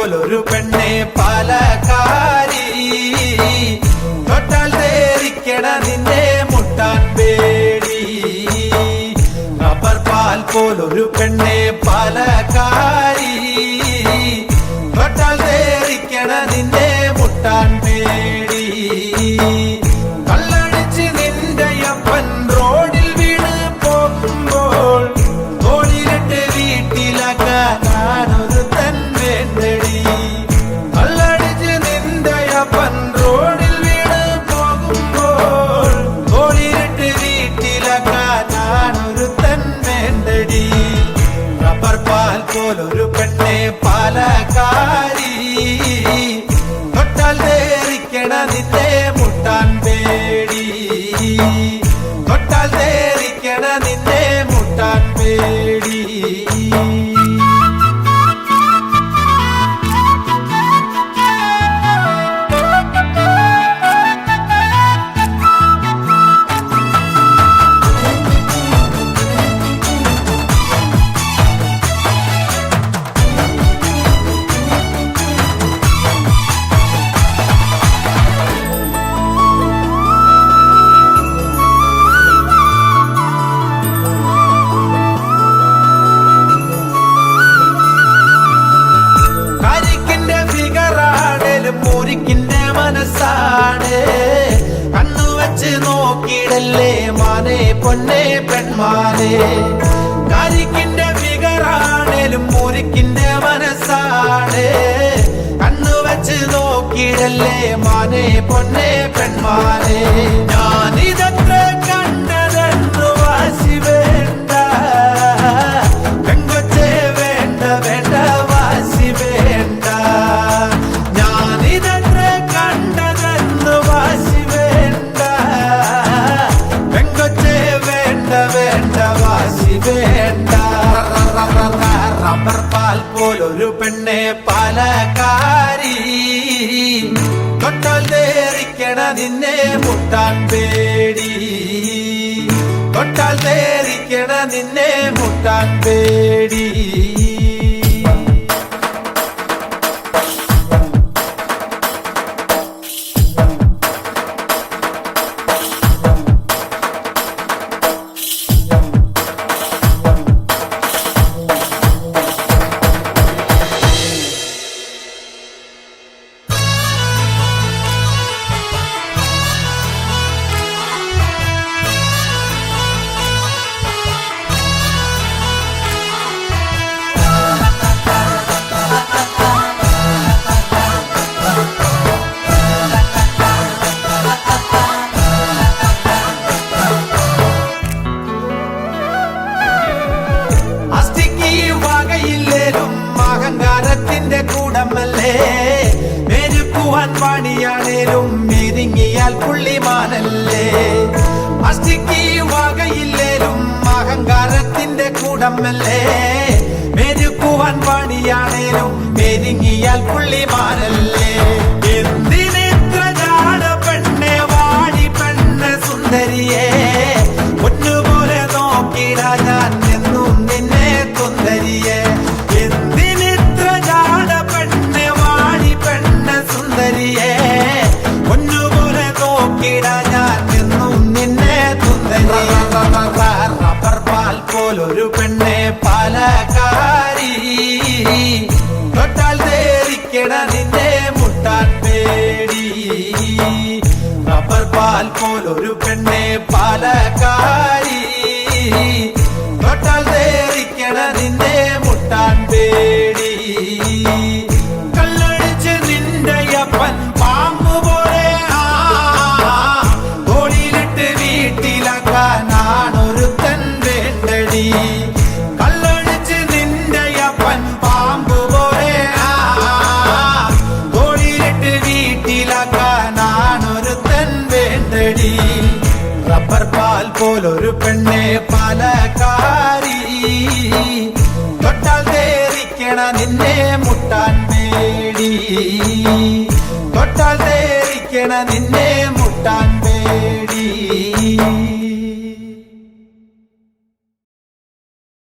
പോലൊരു പെണ്ണെ പാലക്കാരി തൊട്ടാൽ തേരിക്കണ നിന്നെ മുട്ടാൻ പേടി റബ്ബർ പാൽ പോലൊരു പെണ്ണെ പാലക്കാരി തൊട്ടാൽ തേരിക്കണ നിന്നെ മുട്ടാൻ പേടി കള്ളടിച്ച് നിന്റെ അപ്പൻ റോഡിൽ വീണ് പോകുമ്പോൾ തോളിലിട്ട് വീട്ടിലാക്കാനൊരു തൻ വേണ്ടടി കള്ളടിച്ച് നിന്റെ അപ്പൻ റോഡിൽ വീണ് പോകുമ്പോൾ തോളിലിട്ട് വീട്ടിലാക്കാനൊരു തൻ വേണ്ടടി റബ്ബർ പാൽ പോലൊരു പെണ്ണെ പാലക്കാരി തൊട്ടാൽ തേരിക്കണ നിന്നെ മുട്ടാൻ പേടി തൊട്ടാൽ തേരിക്കണ നിന്നെ മുട്ടാൻ പേടി മുരിക്കിന്റെ മനസ്സാണ് കണ്ണു വെച്ച് നോക്കിയിടല്ലേ മാനെ പൊന്നെ പെൺമാനെ കരിക്കിന്റെ ഫിഗറാണേലും മുരിക്കിന്റെ മനസ്സാണ് കണ്ണു വെച്ച് നോക്കിയിടല്ലേ മാനെ പൊന്നെ പെൺമാനെ ഞാനിതത്ര കണ്ടതെന്നു വാശി വേണ്ട പെങ്കൊച്ചേ വേണ്ട വേണ്ട വാശി വേണ്ട റബ്ബർ പാൽ പോലൊരു പെണ്ണെ പാലക്കാരി തൊട്ടാൽ തേരിക്കണ നിന്നെ മുട്ടാൻ പേടി തൊട്ടാൽ തേരിക്കണ നിന്നെ മുട്ടാൻ പേടി അഹങ്കാരത്തിന്റെ കൂടമല്ലേ മെരുക്കുവാൻ പാണിയാണേലും മെരുങ്ങിയാൽ പുള്ളിമാനല്ലേ അസ്ഥിക്ക് വകയില്ലേലും അഹങ്കാരത്തിന്റെ കൂടമല്ലേ മെരുക്കുവാൻ പാണിയാണേലും മെരുങ്ങിയാൽ പുള്ളിമാനല്ലേ എന്തിനെത്ര ജാട പെണ്ണെ വാടി പെണ്ണ് സുന്ദരിയെ പൊന്നുപോലെ നോക്കിടാ ഞാൻ എന്നും നിന്നെ സുന്ദരിയെ പൊന്നുപോലെ നോക്കിടാ ഞാൻ എന്നും നിന്നെ റബ്ബർ പാൽ പോലൊരു പെണ്ണെ പാലക്കാരി തൊട്ടാൽ തേരിക്കണ നിന്നെ മുട്ടാൻ പേടി റബ്ബർ പാൽ പോലൊരു പെണ്ണെ പാലക്കാരി തൊട്ടാൽ തേരിക്കണ നിന്നെ മുട്ടാൻ പേടി കള്ളടിച്ച് നിന്റെ അപ്പൻ പാമ്പ് പോലെ തോളിലിട്ട് വീട്ടിലാക്കാനൊരു തൻ വേണ്ടടി കള്ളടിച്ച് നിന്റെ അപ്പൻ പാമ്പ് പോലെ തോളിലിട്ട് വീട്ടിലാക്കാനൊരു തൻ വേണ്ടടി റബ്ബർ പാൽ പോലൊരു പെണ്ണെ പാലക്കാരി തൊട്ടാൽ തേരിക്കണ നിന്നെ മുട്ടാൻ പേടി തൊട്ടാൽ തേരിക്കണ നിന്നെ മുട്ടാൻ പേടി